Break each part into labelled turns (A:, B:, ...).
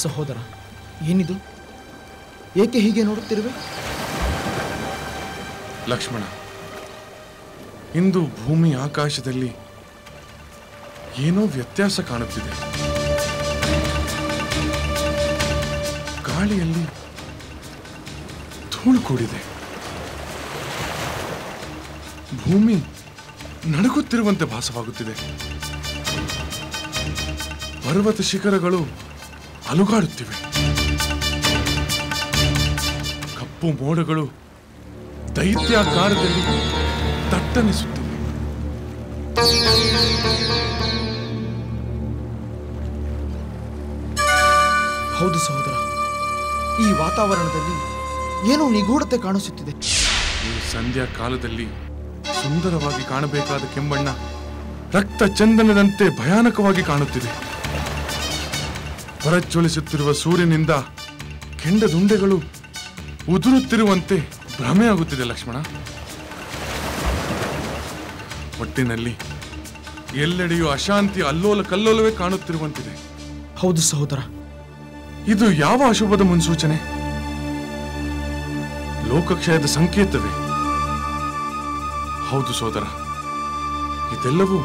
A: ಸಹೋದರ, ಏನಿದು? ಏಕೆ ಹೀಗೆ ನೋಡುತ್ತಿರುವೆ?
B: ಲಕ್ಷ್ಮಣ, ಇಂದು ಭೂಮಿ ಆಕಾಶದಲ್ಲಿ ಏನೋ ವ್ಯತ್ಯಾಸ ಕಾಣುತ್ತಿದೆ. ಗಾಳಿಯಲ್ಲಿ ಧೂಳು ಕೂಡಿದೆ. ಭೂಮಿ ನಡುಗುತ್ತಿರುವಂತೆ ಭಾಸವಾಗುತ್ತಿದೆ. ಪರ್ವತ ಶಿಖರಗಳು ಅಲುಗಾಡುತ್ತಿವೆ. ಕಪ್ಪು ಮೋಡಗಳು ದೈತ್ಯಾಕಾರದಲ್ಲಿ ದಟ್ಟಣಿಸುತ್ತಿವೆ.
A: ಹೌದು ಸಹೋದರ, ಈ ವಾತಾವರಣದಲ್ಲಿ ಏನೋ ನಿಗೂಢತೆ ಕಾಣಿಸುತ್ತಿದೆ.
B: ಈ ಸಂಧ್ಯಾ ಕಾಲದಲ್ಲಿ ಸುಂದರವಾಗಿ ಕಾಣಬೇಕಾದ ಕೆಂಬಣ್ಣ ರಕ್ತ ಚಂದನದಂತೆ ಭಯಾನಕವಾಗಿ ಕಾಣುತ್ತಿದೆ. ಹೊರಚೊಲಿಸುತ್ತಿರುವ ಸೂರ್ಯನಿಂದ ಕೆಂಡದುಂಡೆಗಳು ಉದುರುತ್ತಿರುವಂತೆ ಭ್ರಮೆಯಾಗುತ್ತಿದೆ ಲಕ್ಷ್ಮಣ. ಒಟ್ಟಿನಲ್ಲಿ ಎಲ್ಲೆಡೆಯೂ ಅಶಾಂತಿ ಅಲ್ಲೋಲ ಕಲ್ಲೋಲವೇ ಕಾಣುತ್ತಿರುವಂತಿದೆ.
A: ಹೌದು ಸಹೋದರ,
B: ಇದು ಯಾವ ಅಶುಭದ ಮುನ್ಸೂಚನೆ? ಲೋಕಕ್ಷಯದ ಸಂಕೇತವೇ? ಹೌದು ಸೋದರ, ಇದೆಲ್ಲವೂ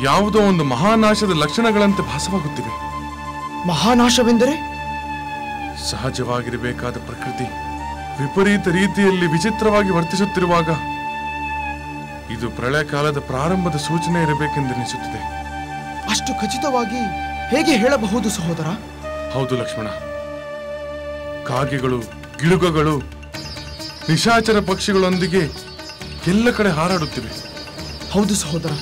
B: ಯಾವುದೋ ಒಂದು ಮಹಾನಾಶದ ಲಕ್ಷಣಗಳಂತೆ ಭಾಸವಾಗುತ್ತಿವೆ.
A: ಮಹಾನಾಶವೆಂದರೆ?
B: ಸಹಜವಾಗಿರಬೇಕಾದ ಪ್ರಕೃತಿ ವಿಪರೀತ ರೀತಿಯಲ್ಲಿ ವಿಚಿತ್ರವಾಗಿ ವರ್ತಿಸುತ್ತಿರುವಾಗ ಇದು ಪ್ರಳಯ ಕಾಲದ ಪ್ರಾರಂಭದ ಸೂಚನೆ ಇರಬೇಕೆಂದೆನಿಸುತ್ತಿದೆ.
A: ಅಷ್ಟು ಖಚಿತವಾಗಿ ಹೇಗೆ ಹೇಳಬಹುದು ಸಹೋದರ?
B: ಹೌದು ಲಕ್ಷ್ಮಣ, ಕಾಗೆಗಳು, ಗಿಡುಗಗಳು, ನಿಶಾಚರ ಪಕ್ಷಿಗಳೊಂದಿಗೆ ಎಲ್ಲ ಕಡೆ ಹಾರಾಡುತ್ತಿವೆ.
A: ಹೌದು ಸಹೋದರ,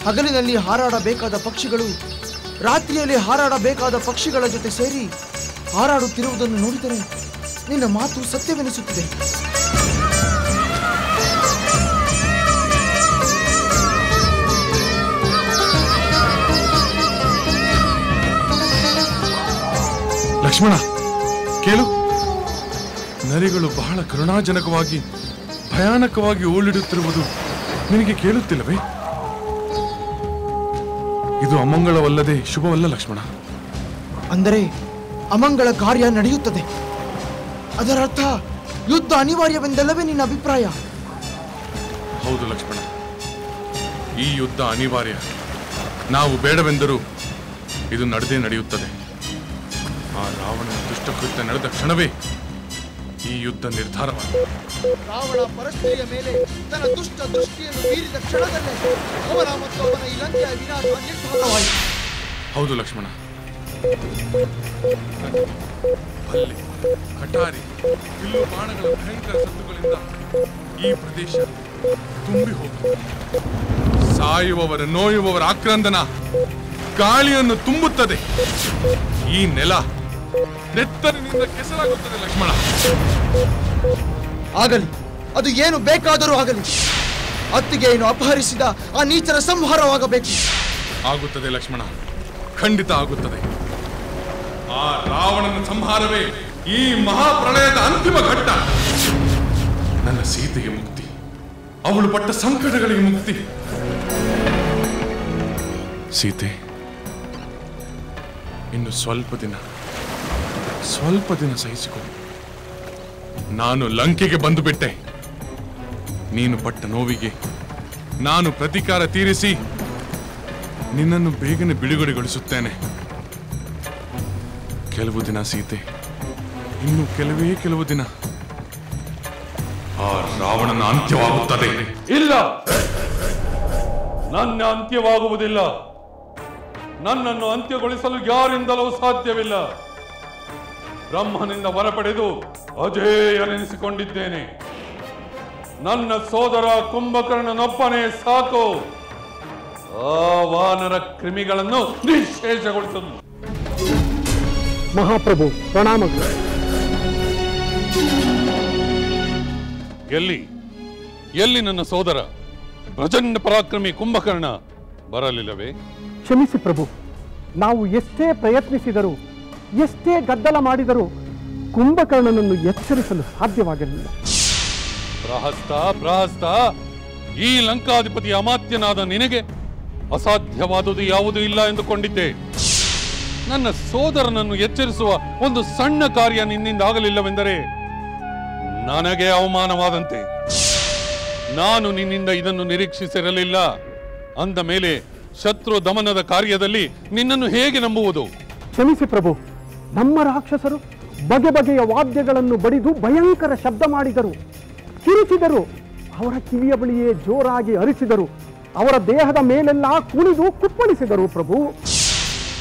A: ಹಗಲಿನಲ್ಲಿ ಹಾರಾಡಬೇಕಾದ ಪಕ್ಷಿಗಳು ರಾತ್ರಿಯಲ್ಲಿ ಹಾರಾಡಬೇಕಾದ ಪಕ್ಷಿಗಳ ಜೊತೆ ಸೇರಿ ಹಾರಾಡುತ್ತಿರುವುದನ್ನು ನೋಡಿದರೆ ನಿನ್ನ ಮಾತು ಸತ್ಯವೆನಿಸುತ್ತಿದೆ.
B: ಲಕ್ಷ್ಮಣ, ಕೇಳು. ನರಿಗಳು ಬಹಳ ಕರುಣಾಜನಕವಾಗಿ ಭಯಾನಕವಾಗಿ ಓಡಿಡುತ್ತಿರುವುದು ನಿನಗೆ ಕೇಳುತ್ತಿಲ್ಲವೇ? ಇದು ಅಮಂಗಳವಲ್ಲದೆ ಶುಭವಲ್ಲ ಲಕ್ಷ್ಮಣ.
A: ಅಂದರೆ ಅಮಂಗಳ ಕಾರ್ಯ ನಡೆಯುತ್ತದೆ. ಅದರರ್ಥ ಯುದ್ಧ ಅನಿವಾರ್ಯವೆಂದಲ್ಲವೇ ನಿನ್ನ ಅಭಿಪ್ರಾಯ?
B: ಹೌದು ಲಕ್ಷ್ಮಣ, ಈ ಯುದ್ಧ ಅನಿವಾರ್ಯ. ನಾವು ಬೇಡವೆಂದರೂ ಇದು ನಡೆಯುತ್ತದೆ. ಆ ರಾವಣನ ದುಷ್ಟಕೃತ್ಯ ನಡೆದ ಕ್ಷಣವೇ ಈ ಯುದ್ಧ ನಿರ್ಧಾರವಾಗಿದೆ.
A: ರಾವಣ ಪರಸ್ತ್ರೀಯ ಮೇಲೆ ತನ್ನ ದುಷ್ಟ ದೃಷ್ಟಿಯನ್ನು ಬೀರಿದ ಕ್ಷಣದಲ್ಲೇ ಅವನ ಮತ್ತು ಅವನ ಈ ಲಂಕೆಯ ವಿನಾಶ ನಿರ್ಧಾರವಾಯಿತು.
B: ಹೌದು ಲಕ್ಷ್ಮಣ, ಅಲ್ಲಿ ಕಟಾರಿ, ಬಿಲ್ಲು ಬಾಣಗಳ ಭಯಂಕರ ಸದ್ದುಗಳಿಂದ ಈ ಪ್ರದೇಶ ತುಂಬಿ ಹೋಗುತ್ತದೆ. ಸಾಯುವವರ ನೋಯುವವರ ಆಕ್ರಂದನ ಗಾಳಿಯನ್ನು ತುಂಬುತ್ತದೆ. ಈ ನೆಲ ನೆತ್ತರಿನಿಂದ ಕೆಸರಾಗುತ್ತದೆ ಲಕ್ಷ್ಮಣ.
A: ಆಗಲಿ, ಅದು ಏನು ಬೇಕಾದರೂ ಆಗಲಿ. ಅತ್ತಿಗೆಯನ್ನು ಅಪಹರಿಸಿದ ಆ ನೀಚರ ಸಂಹಾರವಾಗಬೇಕು.
B: ಆಗುತ್ತದೆ ಲಕ್ಷ್ಮಣ, ಖಂಡಿತ ಆಗುತ್ತದೆ. ಆ ರಾವಣನ ಸಂಹಾರವೇ ಈ ಮಹಾಪ್ರಳಯದ ಅಂತಿಮ ಘಟ್ಟ. ನನ್ನ ಸೀತೆಗೆ ಮುಕ್ತಿ, ಅವಳು ಪಟ್ಟ ಸಂಕಟಗಳಿಗೆ ಮುಕ್ತಿ. ಸೀತೆ, ಇನ್ನು ಸ್ವಲ್ಪ ದಿನ ಸಹಿಸಿಕೊ. ನಾನು ಲಂಕೆಗೆ ಬಂದು ಬಿಟ್ಟೆ. ನೀನು ಪಟ್ಟ ನೋವಿಗೆ ನಾನು ಪ್ರತೀಕಾರ ತೀರಿಸಿ ನಿನ್ನನ್ನು ಬೇಗನೆ ಬಿಡುಗಡೆಗೊಳಿಸುತ್ತೇನೆ. ಕೆಲವು ದಿನ ಸೀತೆ, ಇನ್ನು ಕೆಲವು ದಿನ ಆ ರಾವಣನ ಅಂತ್ಯವಾಗುತ್ತದೆ.
C: ಇಲ್ಲ, ನನ್ನ ಅಂತ್ಯವಾಗುವುದಿಲ್ಲ. ನನ್ನನ್ನು ಅಂತ್ಯಗೊಳಿಸಲು ಯಾರಿಂದಲೂ ಸಾಧ್ಯವಿಲ್ಲ. ಬ್ರಹ್ಮನಿಂದ ವರ ಪಡೆದು ಅಜೇಯನೆನಿಸಿಕೊಂಡಿದ್ದೇನೆ. ನನ್ನ ಸೋದರ ಕುಂಭಕರ್ಣನೊಬ್ಬನೇ ಸಾಕು ಆ ವಾನರ ಕ್ರಿಮಿಗಳನ್ನು ನಿಶ್ಶೇಷಗೊಳಿಸಲು.
D: ಮಹಾಪ್ರಭು ಪ್ರಣಾಮಗಳು.
C: ಎಲ್ಲಿ ನನ್ನ ಸೋದರ ಪ್ರಚಂಡ ಪರಾಕ್ರಮಿ ಕುಂಭಕರ್ಣ ಬರಲಿಲ್ಲವೇ?
D: ಕ್ಷಮಿಸಿ ಪ್ರಭು, ನಾವು ಎಷ್ಟೇ ಪ್ರಯತ್ನಿಸಿದರೂ, ಎಷ್ಟೇ ಗದ್ದಲ ಮಾಡಿದರೂ ಕುಂಭಕರ್ಣನನ್ನು ಎಚ್ಚರಿಸಲು ಸಾಧ್ಯವಾಗಲಿಲ್ಲ.
C: ಪ್ರಹಸ್ತ, ಈ ಲಂಕಾಧಿಪತಿ ಅಮಾತ್ಯನಾದ ನಿನಗೆ ಅಸಾಧ್ಯವಾದುದು ಯಾವುದೂ ಇಲ್ಲ ಎಂದುಕೊಂಡಿದ್ದೆ. ನನ್ನ ಸೋದರನನ್ನು ಎಚ್ಚರಿಸುವ ಒಂದು ಸಣ್ಣ ಕಾರ್ಯ ನಿನ್ನಿಂದ ಆಗಲಿಲ್ಲವೆಂದರೆ ನನಗೆ ಅವಮಾನವಾದಂತೆ. ನಾನು ನಿನ್ನಿಂದ ಇದನ್ನು ನಿರೀಕ್ಷಿಸಿರಲಿಲ್ಲ. ಅಂದ ಮೇಲೆ ಶತ್ರು ದಮನದ ಕಾರ್ಯದಲ್ಲಿ ನಿನ್ನನ್ನು ಹೇಗೆ ನಂಬುವುದು?
D: ಕ್ಷಮಿಸಿ ಪ್ರಭು, ನಮ್ಮ ರಾಕ್ಷಸರು ಬಗೆ ಬಗೆಯ ವಾದ್ಯಗಳನ್ನು ಬಡಿದು ಭಯಂಕರ ಶಬ್ದ ಮಾಡಿದರು, ಕಿರಿಚಿದರು. ಅವರ ಕಿವಿಯ ಬಳಿಯೇ ಜೋರಾಗಿ ಅರಿಸಿದರು. ಅವರ ದೇಹದ ಮೇಲೆಲ್ಲ ಕುಣಿದು ಕುಪ್ಪಳಿಸಿದರು ಪ್ರಭು.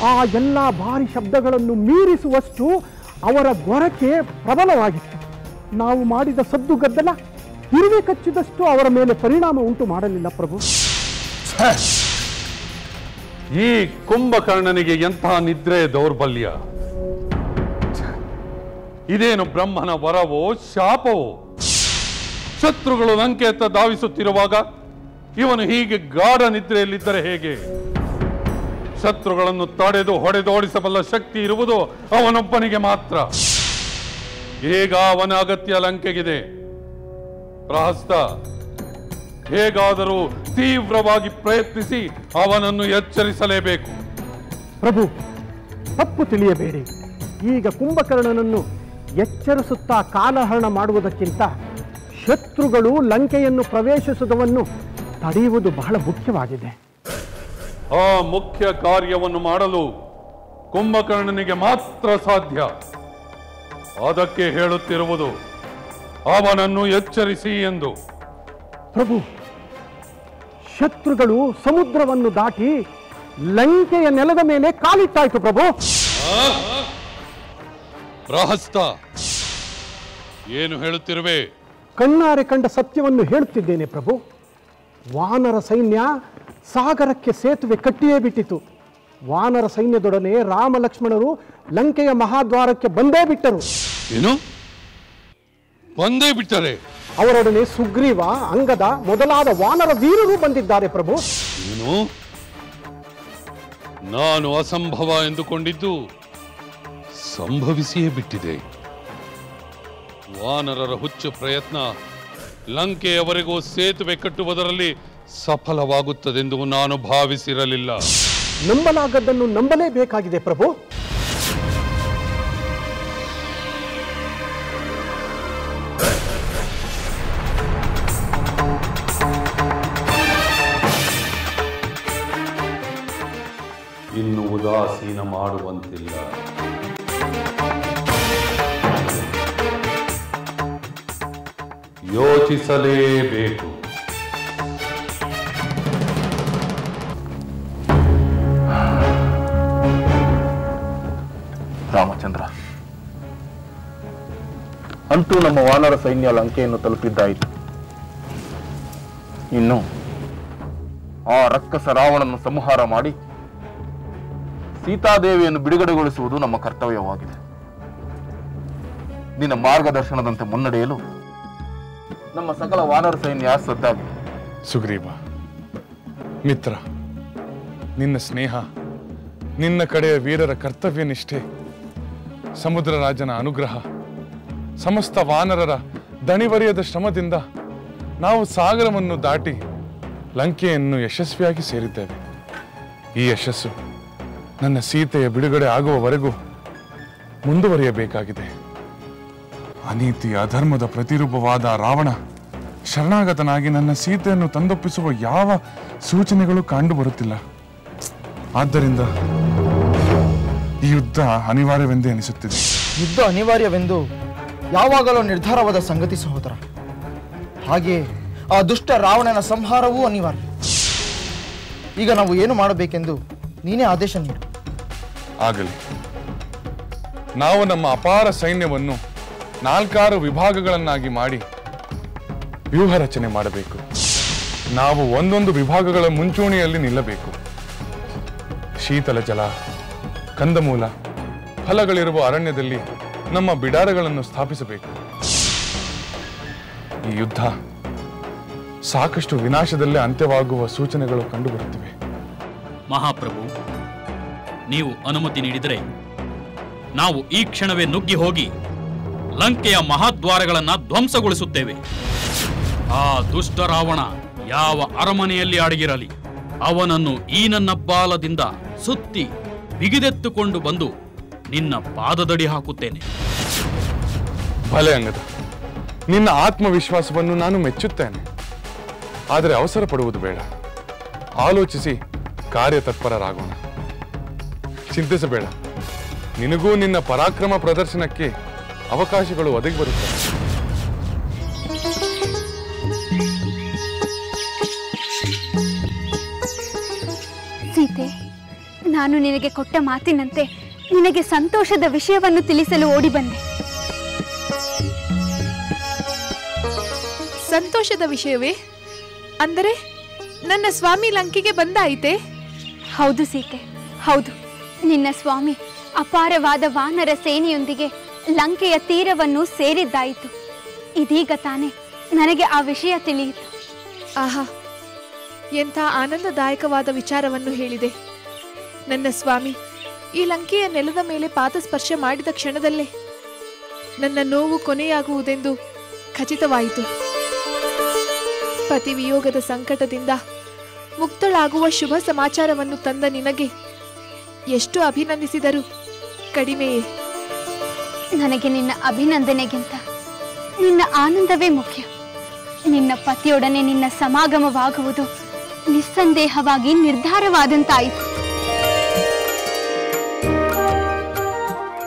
D: ಆ ಎಲ್ಲ ಭಾರಿ ಶಬ್ದಗಳನ್ನು ಮೀರಿಸುವಷ್ಟು ಅವರ ಗೊರಕೆ ಪ್ರಬಲವಾಗಿತ್ತು. ನಾವು ಮಾಡಿದ ಸದ್ದು ಗದ್ದಲ ಇರುವೆ ಕಚ್ಚಿದಷ್ಟು ಅವರ ಮೇಲೆ ಪರಿಣಾಮ ಉಂಟು ಮಾಡಲಿಲ್ಲ ಪ್ರಭು.
C: ಈ ಕುಂಭಕರ್ಣನಿಗೆ ಎಂತಹ ನಿದ್ರೆ ದೌರ್ಬಲ್ಯ! ಇದೇನು ಬ್ರಹ್ಮನ ವರವೋ ಶಾಪವೋ? ಶತ್ರುಗಳು ಲಂಕೆಯತ್ತ ಧಾವಿಸುತ್ತಿರುವಾಗ ಇವನು ಹೀಗೆ ಗಾಢ ನಿದ್ರೆಯಲ್ಲಿದ್ದರೆ ಹೇಗೆ? ಶತ್ರುಗಳನ್ನು ತಡೆದು ಹೊಡೆದೋಡಿಸಬಲ್ಲ ಶಕ್ತಿ ಇರುವುದು ಅವನೊಬ್ಬನಿಗೆ ಮಾತ್ರ. ಈಗ ಅವನ ಅಗತ್ಯ ಲಂಕೆಗಿದೆ. ಪ್ರಹಸ್ತ, ಹೇಗಾದರೂ ತೀವ್ರವಾಗಿ ಪ್ರಯತ್ನಿಸಿ ಅವನನ್ನು ಎಚ್ಚರಿಸಲೇಬೇಕು.
D: ಪ್ರಭು, ತಪ್ಪು ತಿಳಿಯಬೇಡಿ. ಈಗ ಕುಂಭಕರ್ಣನನ್ನು ಎಚ್ಚರಿಸುತ್ತಾ ಕಾಲಹರಣ ಮಾಡುವುದಕ್ಕಿಂತ ಶತ್ರುಗಳು ಲಂಕೆಯನ್ನು ಪ್ರವೇಶಿಸುವುದನ್ನು ತಡೆಯುವುದು ಬಹಳ ಮುಖ್ಯವಾಗಿದೆ.
C: ಆ ಮುಖ್ಯ ಕಾರ್ಯವನ್ನು ಮಾಡಲು ಕುಂಭಕರ್ಣನಿಗೆ ಮಾತ್ರ ಸಾಧ್ಯ. ಅದಕ್ಕೆ ಹೇಳುತ್ತಿರುವುದು ಅವನನ್ನು ಎಚ್ಚರಿಸಿ ಎಂದು.
D: ಪ್ರಭು, ಶತ್ರುಗಳು ಸಮುದ್ರವನ್ನು ದಾಟಿ ಲಂಕೆಯ ನೆಲದ ಮೇಲೆ ಕಾಲಿಟ್ಟಾಯಿತು ಪ್ರಭು.
C: ಪ್ರಹಸ್ತ, ಏನು ಹೇಳುತ್ತಿರುವೆ?
D: ಕಣ್ಣಾರೆ ಕಂಡ ಸತ್ಯವನ್ನು ಹೇಳುತ್ತಿದ್ದೇನೆ ಪ್ರಭು. ವಾನರ ಸೈನ್ಯ ಸಾಗರಕ್ಕೆ ಸೇತುವೆ ಕಟ್ಟಿಯೇ ಬಿಟ್ಟಿತು. ವಾನರ ಸೈನ್ಯದೊಡನೆ ರಾಮ ಲಕ್ಷ್ಮಣರು ಲಂಕೆಯ ಮಹಾದ್ವಾರಕ್ಕೆ ಬಂದೇ ಬಿಟ್ಟರು.
C: ಏನು ಬಂದೇ ಬಿಟ್ಟರೆ?
D: ಅವರೊಡನೆ ಸುಗ್ರೀವ, ಅಂಗದ ಮೊದಲಾದ ವಾನರ ವೀರರು ಬಂದಿದ್ದಾರೆ ಪ್ರಭು.
C: ಏನು? ನಾನು ಅಸಂಭವ ಎಂದುಕೊಂಡಿದ್ದು ಸಂಭವಿಸಿಯೇ ಬಿಟ್ಟಿದೆ. ವಾನರರ ಹುಚ್ಚು ಪ್ರಯತ್ನ ಲಂಕೆಯವರೆಗೂ ಸೇತುವೆ ಕಟ್ಟುವುದರಲ್ಲಿ ಸಫಲವಾಗುತ್ತದೆಂದು ನಾನು ಭಾವಿಸಿರಲಿಲ್ಲ.
D: ನಂಬಲಾಗದ್ದನ್ನು ನಂಬಲೇಬೇಕಾಗಿದೆ ಪ್ರಭು.
C: ಇನ್ನು ಉದಾಸೀನ ಮಾಡುವಂತಿಲ್ಲ. ಯೋಚಿಸಲೇಬೇಕು.
E: ರಾಮಚಂದ್ರ, ಅಂತೂ ನಮ್ಮ ವಾನರ ಸೈನ್ಯ ಲಂಕೆಯನ್ನು ತಲುಪಿದ್ದಾಯಿತು. ಇನ್ನು ಆ ರಕ್ಕಸ ರಾವಣನ್ನು ಸಂಹಾರ ಮಾಡಿ ಸೀತಾದೇವಿಯನ್ನು ಬಿಡುಗಡೆಗೊಳಿಸುವುದು ನಮ್ಮ ಕರ್ತವ್ಯವಾಗಿದೆ. ನಿನ್ನ ಮಾರ್ಗದರ್ಶನದಂತೆ ಮುನ್ನಡೆಯಲು ನಮ್ಮ ಸಕಲ ವಾನರ ಸೈನ್ಯ ಸದ್ದಾಗಿದೆ.
B: ಸುಗ್ರೀವ ಮಿತ್ರ, ನಿನ್ನ ಸ್ನೇಹ, ನಿನ್ನ ಕಡೆಯ ವೀರರ ಕರ್ತವ್ಯ ನಿಷ್ಠೆ, ಸಮುದ್ರ ರಾಜನ ಅನುಗ್ರಹ, ಸಮಸ್ತ ವಾನರರ ದಣಿವರಿಯದ ಶ್ರಮದಿಂದ ನಾವು ಸಾಗರವನ್ನು ದಾಟಿ ಲಂಕೆಯನ್ನು ಯಶಸ್ವಿಯಾಗಿ ಸೇರಿದ್ದೇವೆ. ಈ ಯಶಸ್ಸು ನನ್ನ ಸೀತೆಯ ಬಿಡುಗಡೆ ಆಗುವವರೆಗೂ ಮುಂದುವರಿಯಬೇಕಾಗಿದೆ. ಅನೀತಿ ಅಧರ್ಮದ ಪ್ರತಿರೂಪವಾದ ರಾವಣ ಶರಣಾಗತನಾಗಿ ನನ್ನ ಸೀತೆಯನ್ನು ತಂದೊಪ್ಪಿಸುವ ಯಾವ ಸೂಚನೆಗಳು ಕಂಡು ಬರುತ್ತಿಲ್ಲ. ಆದ್ದರಿಂದ ಈ ಯುದ್ಧ ಅನಿವಾರ್ಯವೆಂದೇ ಅನಿಸುತ್ತಿದೆ.
A: ಯುದ್ಧ ಅನಿವಾರ್ಯವೆಂದು ಯಾವಾಗಲೂ ನಿರ್ಧಾರವಾದ ಸಂಗತಿ ಸಹೋದರ. ಹಾಗೆಯೇ ಆ ದುಷ್ಟ ರಾವಣನ ಸಂಹಾರವೂ ಅನಿವಾರ್ಯ. ಈಗ ನಾವು ಏನು ಮಾಡಬೇಕೆಂದು ನೀನೇ ಆದೇಶ ನೀಡು.
B: ಆಗಲಿ. ನಾವು ನಮ್ಮ ಅಪಾರ ಸೈನ್ಯವನ್ನು 4-6 ವಿಭಾಗಗಳನ್ನಾಗಿ ಮಾಡಿ ವ್ಯೂಹ ರಚನೆ ಮಾಡಬೇಕು. ನಾವು ಒಂದೊಂದು ವಿಭಾಗಗಳ ಮುಂಚೂಣಿಯಲ್ಲಿ ನಿಲ್ಲಬೇಕು. ಶೀತಲ ಜಲ, ಕಂದಮೂಲ, ಫಲಗಳಿರುವ ಅರಣ್ಯದಲ್ಲಿ ನಮ್ಮ ಬಿಡಾರಗಳನ್ನು ಸ್ಥಾಪಿಸಬೇಕು. ಈ ಯುದ್ಧ ಸಾಕಷ್ಟು ವಿನಾಶದಲ್ಲೇ ಅಂತ್ಯವಾಗುವ ಸೂಚನೆಗಳು ಕಂಡುಬರುತ್ತಿವೆ.
F: ಮಹಾಪ್ರಭು, ನೀವು ಅನುಮತಿ ನೀಡಿದರೆ ನಾವು ಈ ಕ್ಷಣವೇ ನುಗ್ಗಿ ಹೋಗಿ ಲಂಕೆಯ ಮಹಾದ್ವಾರಗಳನ್ನು ಧ್ವಂಸಗೊಳಿಸುತ್ತೇವೆ. ಆ ದುಷ್ಟ ರಾವಣ ಯಾವ ಅರಮನೆಯಲ್ಲಿ ಅಡಗಿರಲಿ, ಅವನನ್ನು ಈ ನನ್ನ ಬಾಲದಿಂದ ಸುತ್ತಿ ಬಿಗಿದೆತ್ತುಕೊಂಡು ಬಂದು ನಿನ್ನ ಪಾದದಡಿ ಹಾಕುತ್ತೇನೆ.
B: ಭಲೆ ಅಂಗದ, ನಿನ್ನ ಆತ್ಮವಿಶ್ವಾಸವನ್ನು ನಾನು ಮೆಚ್ಚುತ್ತೇನೆ. ಆದರೆ ಅವಸರ ಪಡುವುದು ಬೇಡ. ಆಲೋಚಿಸಿ ಕಾರ್ಯತತ್ಪರರಾಗೋಣ. ಚಿಂತಿಸಬೇಡ. ನಿನಗೂ ನಿನ್ನ ಪರಾಕ್ರಮ ಪ್ರದರ್ಶನಕ್ಕೆ ಅವಕಾಶಗಳು ಒದಗಿ ಬರುತ್ತವೆ.
G: ಸೀತೆ, ನಾನು ನಿನಗೆ ಕೊಟ್ಟ ಮಾತಿನಂತೆ ನಿನಗೆ ಸಂತೋಷದ ವಿಷಯವನ್ನು ತಿಳಿಸಲು ಓಡಿ ಬಂದೆ.
H: ಸಂತೋಷದ ವಿಷಯವೇ? ಅಂದರೆ ನನ್ನ ಸ್ವಾಮಿ ಲಂಕೆಗೆ ಬಂದಾಯಿತೆ?
G: ಹೌದು ಸೀತೆ, ಹೌದು. ನಿನ್ನ ಸ್ವಾಮಿ ಅಪಾರವಾದ ವಾನರ ಸೇನೆಯೊಂದಿಗೆ ಲಂಕೆಯ ತೀರವನ್ನು ಸೇರಿದ್ದಾಯಿತು. ಇದೀಗ ತಾನೇ ನನಗೆ ಆ ವಿಷಯ ತಿಳಿಯಿತು.
H: ಆಹಾ, ಎಂಥ ಆನಂದದಾಯಕವಾದ ವಿಚಾರವನ್ನು ಹೇಳಿದೆ. ನನ್ನ ಸ್ವಾಮಿ ಈ ಲಂಕೆಯ ನೆಲದ ಮೇಲೆ ಪಾದಸ್ಪರ್ಶ ಮಾಡಿದ ಕ್ಷಣದಲ್ಲೇ ನನ್ನ ನೋವು ಕೊನೆಯಾಗುವುದೆಂದು ಖಚಿತವಾಯಿತು. ಪತಿ ವಿಯೋಗದ ಸಂಕಟದಿಂದ ಮುಕ್ತಳಾಗುವ ಶುಭ ಸಮಾಚಾರವನ್ನು ತಂದ ನಿನಗೆ ಎಷ್ಟು ಅಭಿನಂದಿಸಿದರೂ ಕಡಿಮೆಯೇ.
G: ನನಗೆ ನಿನ್ನ ಅಭಿನಂದನೆಗಿಂತ ನಿನ್ನ ಆನಂದವೇ ಮುಖ್ಯ. ನಿನ್ನ ಪತಿಯೊಡನೆ ನಿನ್ನ ಸಮಾಗಮವಾಗುವುದು ನಿಸ್ಸಂದೇಹವಾಗಿ ನಿರ್ಧಾರವಾದಂತಾಯಿತು.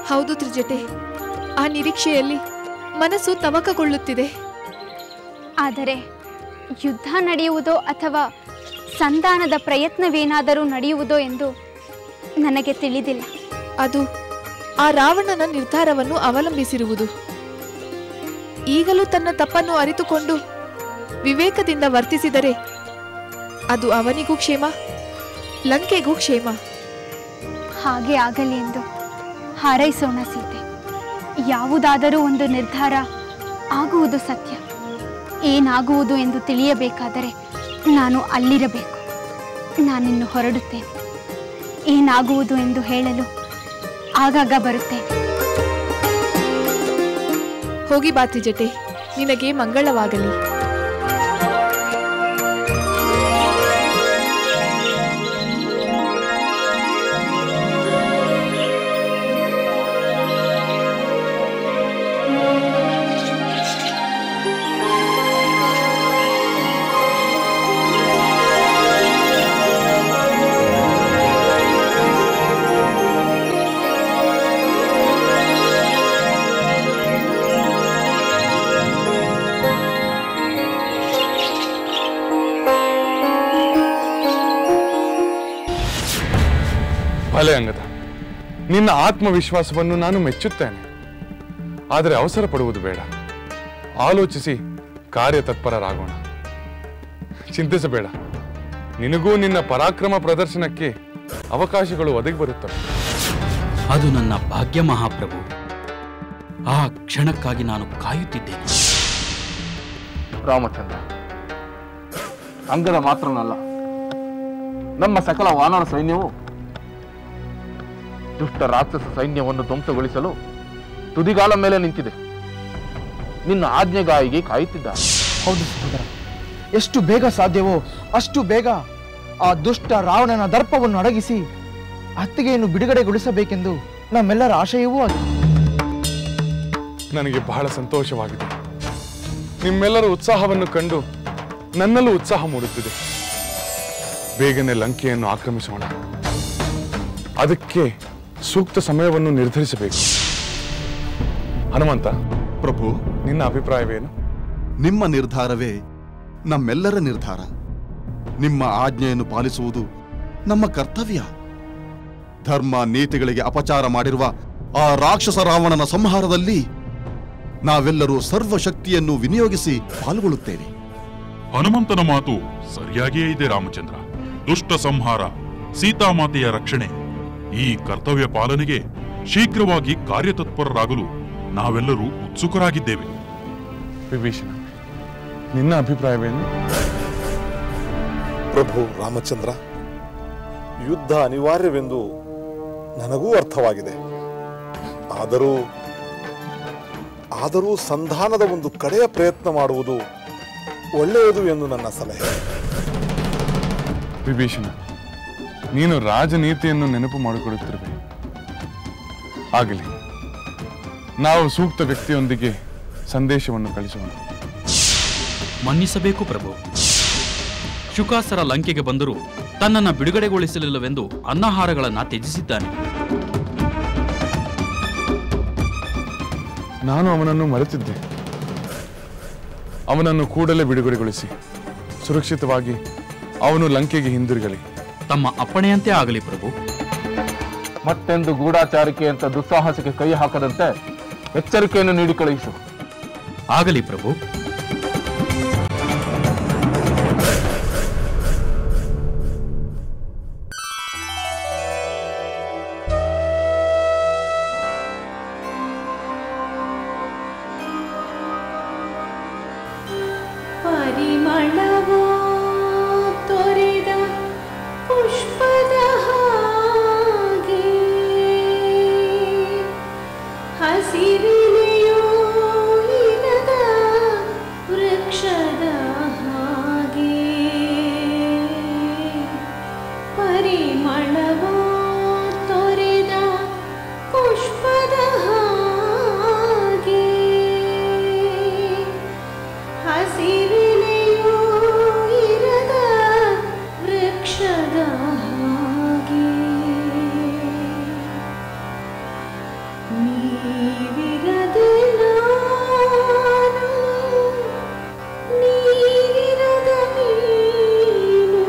H: ಹೌದು ತ್ರಿಜಟೆ, ಆ ನಿರೀಕ್ಷೆಯಲ್ಲಿ ಮನಸ್ಸು ತವಕಗೊಳ್ಳುತ್ತಿದೆ.
G: ಆದರೆ ಯುದ್ಧ ನಡೆಯುವುದೋ ಅಥವಾ ಸಂಧಾನದ ಪ್ರಯತ್ನವೇನಾದರೂ ನಡೆಯುವುದೋ ಎಂದು ನನಗೆ ತಿಳಿದಿಲ್ಲ.
H: ಅದು ಆ ರಾವಣನ ನಿರ್ಧಾರವನ್ನು ಅವಲಂಬಿಸಿರುವುದು. ಈಗಲೂ ತನ್ನ ತಪ್ಪನ್ನು ಅರಿತುಕೊಂಡು ವಿವೇಕದಿಂದ ವರ್ತಿಸಿದರೆ ಅದು ಅವನಿಗೂ ಕ್ಷೇಮ, ಲಂಕೆಗೂ ಕ್ಷೇಮ.
G: ಹಾಗೆ ಆಗಲಿ ಎಂದು ಹಾರೈಸೋಣ ಸೀತೆ. ಯಾವುದಾದರೂ ಒಂದು ನಿರ್ಧಾರ ಆಗುವುದು ಸತ್ಯ. ಏನಾಗುವುದು ಎಂದು ತಿಳಿಯಬೇಕಾದರೆ ನಾನು ಅಲ್ಲಿರಬೇಕು. ನಾನಿನ್ನು ಹೊರಡುತ್ತೇನೆ. ಏನಾಗುವುದು ಎಂದು ಹೇಳಲು ಆಗಾಗ ಬರುತ್ತೇನೆ.
H: ಹೋಗಿ ಬಾ ತ್ರಿಜಟೆ, ನಿನಗೆ ಮಂಗಳವಾಗಲಿ.
B: ಭಲೆ ಅಂಗದ, ನಿನ್ನ ಆತ್ಮವಿಶ್ವಾಸವನ್ನು ನಾನು ಮೆಚ್ಚುತ್ತೇನೆ. ಆದರೆ ಅವಸರ ಪಡುವುದು ಬೇಡ. ಆಲೋಚಿಸಿ ಕಾರ್ಯತತ್ಪರರಾಗೋಣ. ಚಿಂತಿಸಬೇಡ. ನಿನಗೂ ನಿನ್ನ ಪರಾಕ್ರಮ ಪ್ರದರ್ಶನಕ್ಕೆ ಅವಕಾಶಗಳು ಒದಗಿ ಬರುತ್ತವೆ.
F: ಅದು ನನ್ನ ಭಾಗ್ಯ ಮಹಾಪ್ರಭು. ಆ ಕ್ಷಣಕ್ಕಾಗಿ ನಾನು ಕಾಯುತ್ತಿದ್ದೇನೆ.
E: ರಾಮಚಂದ್ರ, ಅಂಗದ ಮಾತ್ರನಲ್ಲ, ನಮ್ಮ ಸಕಲ ವಾನರ ಸೈನ್ಯವು ದುಷ್ಟ ರಾಕ್ಷಸ ಸೈನ್ಯವನ್ನು ಧ್ವಂಸಗೊಳಿಸಲು ತುದಿಗಾಲ ಮೇಲೆ ನಿಂತಿದೆ. ನಿನ್ನ ಆಜ್ಞೆಗಾಯಿಗೆ ಕಾಯುತ್ತಿದ್ದ.
A: ಹೌದು ಸಹೋದರ, ಎಷ್ಟು ಬೇಗ ಸಾಧ್ಯವೋ ಅಷ್ಟು ಬೇಗ ಆ ದುಷ್ಟ ರಾವಣನ ದರ್ಪವನ್ನು ಅಡಗಿಸಿ ಅತ್ತಿಗೆಯನ್ನು ಬಿಡುಗಡೆಗೊಳಿಸಬೇಕೆಂದು ನಮ್ಮೆಲ್ಲರ ಆಶಯವೂ ಆಗಿದೆ.
B: ನನಗೆ ಬಹಳ ಸಂತೋಷವಾಗಿದೆ. ನಿಮ್ಮೆಲ್ಲರ ಉತ್ಸಾಹವನ್ನು ಕಂಡು ನನ್ನಲ್ಲೂ ಉತ್ಸಾಹ ಮೂಡುತ್ತಿದೆ. ಬೇಗನೆ ಲಂಕೆಯನ್ನು ಆಕ್ರಮಿಸೋಣ. ಅದಕ್ಕೆ ಸೂಕ್ತ ಸಮಯವನ್ನು ನಿರ್ಧರಿಸಬೇಕು. ಹನುಮಂತ
I: ಪ್ರಭು,
B: ನಿನ್ನ ಅಭಿಪ್ರಾಯವೇನು?
I: ನಿಮ್ಮ ನಿರ್ಧಾರವೇ ನಮ್ಮೆಲ್ಲರ ನಿರ್ಧಾರ. ನಿಮ್ಮ ಆಜ್ಞೆಯನ್ನು ಪಾಲಿಸುವುದು ನಮ್ಮ ಕರ್ತವ್ಯ. ಧರ್ಮ ನೀತಿಗಳಿಗೆ ಅಪಚಾರ ಮಾಡಿರುವ ಆ ರಾಕ್ಷಸ ರಾವಣನ ಸಂಹಾರದಲ್ಲಿ ನಾವೆಲ್ಲರೂ ಸರ್ವಶಕ್ತಿಯನ್ನು ವಿನಿಯೋಗಿಸಿ ಪಾಲ್ಗೊಳ್ಳುತ್ತೇವೆ.
J: ಹನುಮಂತನ ಮಾತು ಸರಿಯಾಗಿಯೇ ಇದೆ ರಾಮಚಂದ್ರ. ದುಷ್ಟ ಸಂಹಾರ, ಸೀತಾಮಾತೆಯ ರಕ್ಷಣೆ, ಈ ಕರ್ತವ್ಯ ಪಾಲನೆಗೆ ಶೀಘ್ರವಾಗಿ ಕಾರ್ಯತತ್ಪರರಾಗಲು ನಾವೆಲ್ಲರೂ ಉತ್ಸುಕರಾಗಿದ್ದೇವೆ.
B: ವಿಭೀಷಣ, ನಿನ್ನ ಅಭಿಪ್ರಾಯವೇನು?
K: ಪ್ರಭು ರಾಮಚಂದ್ರ, ಯುದ್ಧ ಅನಿವಾರ್ಯವೆಂದು ನನಗೂ ಅರ್ಥವಾಗಿದೆ. ಆದರೂ ಸಂಧಾನದ ಒಂದು ಕಡೆಯ ಪ್ರಯತ್ನ ಮಾಡುವುದು ಒಳ್ಳೆಯದು ಎಂದು ನನ್ನ ಸಲಹೆ.
B: ವಿಭೀಷಣ, ನೀನು ರಾಜನೀತಿಯನ್ನು ನೆನಪು ಮಾಡಿಕೊಳ್ಳುತ್ತಿರುವೆ. ಆಗಲಿ, ನಾವು ಸೂಕ್ತ ವ್ಯಕ್ತಿಯೊಂದಿಗೆ ಸಂದೇಶವನ್ನು ಕಳಿಸೋಣ.
F: ಮನ್ನಿಸಬೇಕು ಪ್ರಭು. ಶುಕಾಸರ ಲಂಕೆಗೆ ಬಂದರೂ ತನ್ನನ್ನು ಬಿಡುಗಡೆಗೊಳಿಸಲಿಲ್ಲವೆಂದು ಅನ್ನಹಾರಗಳನ್ನು ತ್ಯಜಿಸಿದ್ದಾನೆ.
B: ನಾನು ಅವನನ್ನು ಮರೆತಿದ್ದೆ. ಅವನನ್ನು ಕೂಡಲೇ ಬಿಡುಗಡೆಗೊಳಿಸಿ ಸುರಕ್ಷಿತವಾಗಿ ಅವನು ಲಂಕೆಗೆ ಹಿಂದಿರುಗಲಿ.
F: ತಮ್ಮ ಅಪ್ಪಣೆಯಂತೆ ಆಗಲಿ ಪ್ರಭು.
E: ಮತ್ತೆಂದು ಗೂಢಾಚಾರಿಕೆ ಅಂತ ದುಸ್ಸಾಹಸಕ್ಕೆ ಕೈ ಹಾಕದಂತೆ ಎಚ್ಚರಿಕೆಯನ್ನು ನೀಡಿ ಕಳುಹಿಸು.
F: ಆಗಲಿ ಪ್ರಭು.
L: ಪರಿಮಳವೋ ತೊರೆದ ಪುಷ್ಪದ ಹಾಗೆ ಹಸಿರಿಲೆಯೋ ಇರದ ವೃಕ್ಷದ ಹಾಗೆ ಪರಿಮಳವೋ ತೊರೆದ ಪುಷ್ಪದ ಹಾಗೆ ಹಸಿರಿಲೆಯೋ ಇರದ ವೃಕ್ಷದ ಹಾಗೆ ನೀವಿರದೆ ನಾನು, ನೀವಿರದ ನೀನು,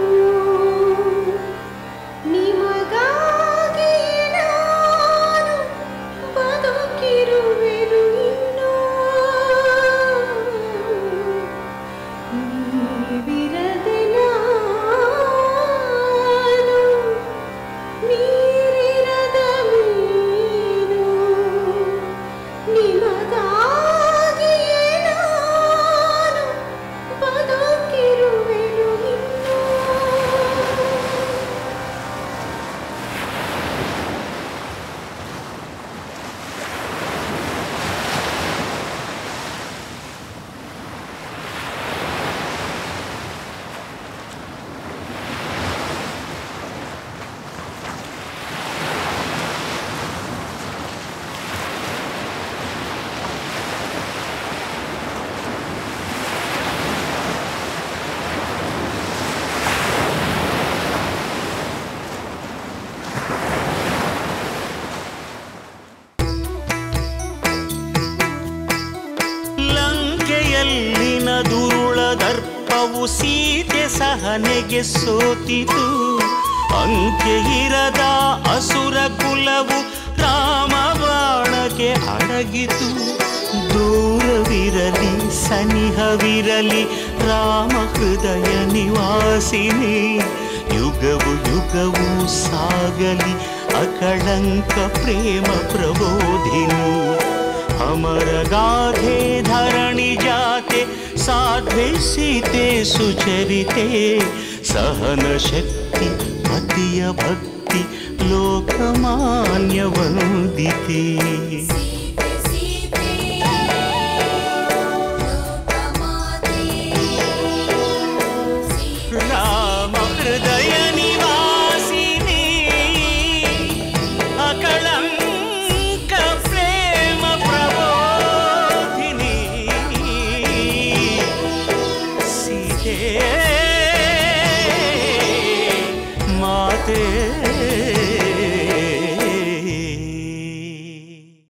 L: ನಿಮಗಾಗಿ ನಾನು ಬದುಕಿರುವೆನು ಇನ್ನೂ. ನೀವಿರದೆ ನಾನು, ನೀರಿರದ ನೀನು, ನಿಮಗಾಗಿಯೇ ನಾನು ಬದುಕಿರುವೆನು ಇನ್ನೂ.
M: ಲಂಕೆಯಲ್ಲಿನ ದುರುಳ ದರ್ಪವು ಸೀತೆ ಸಹನೆಗೆ ಸೋತಿತು. ಅಂಕೆಯಿರದ ಅಸುರ ಕುಲವು ರಾಮ ಬಾಣಕ್ಕೆ ಅಡಗಿತು. ದೂರವಿರಲಿ ಸನಿಹವಿರಲಿ ರಾಮ ಹೃದಯ ನಿವಾಸಿನಿ. ಯುಗವು ಯುಗವು ಸಾಗಲಿ ಅಕಳಂಕ ಪ್ರೇಮ ಪ್ರಬೋಧಿನಿ. ಅಮರ ಗಾಧೆ ಧರಣಿ ಜಾತೆ ಸಾಧ್ವೆ ಸೀತೆ ಸುಚರಿತೆ. ಸಹನ ಶಕ್ತಿ ಪತಿಯ ಭಕ್ತಿ ಲೋಕಮಾನ್ಯ ವಂದಿತೆ. ರಾಮ ಹೃದಯ ನಿವಾಸಿನಿ ಅಕಳಂಕ ಪ್ರೇಮ ಪ್ರಬೋಧಿನಿ. ಸೀತೆ ಮಾತೆ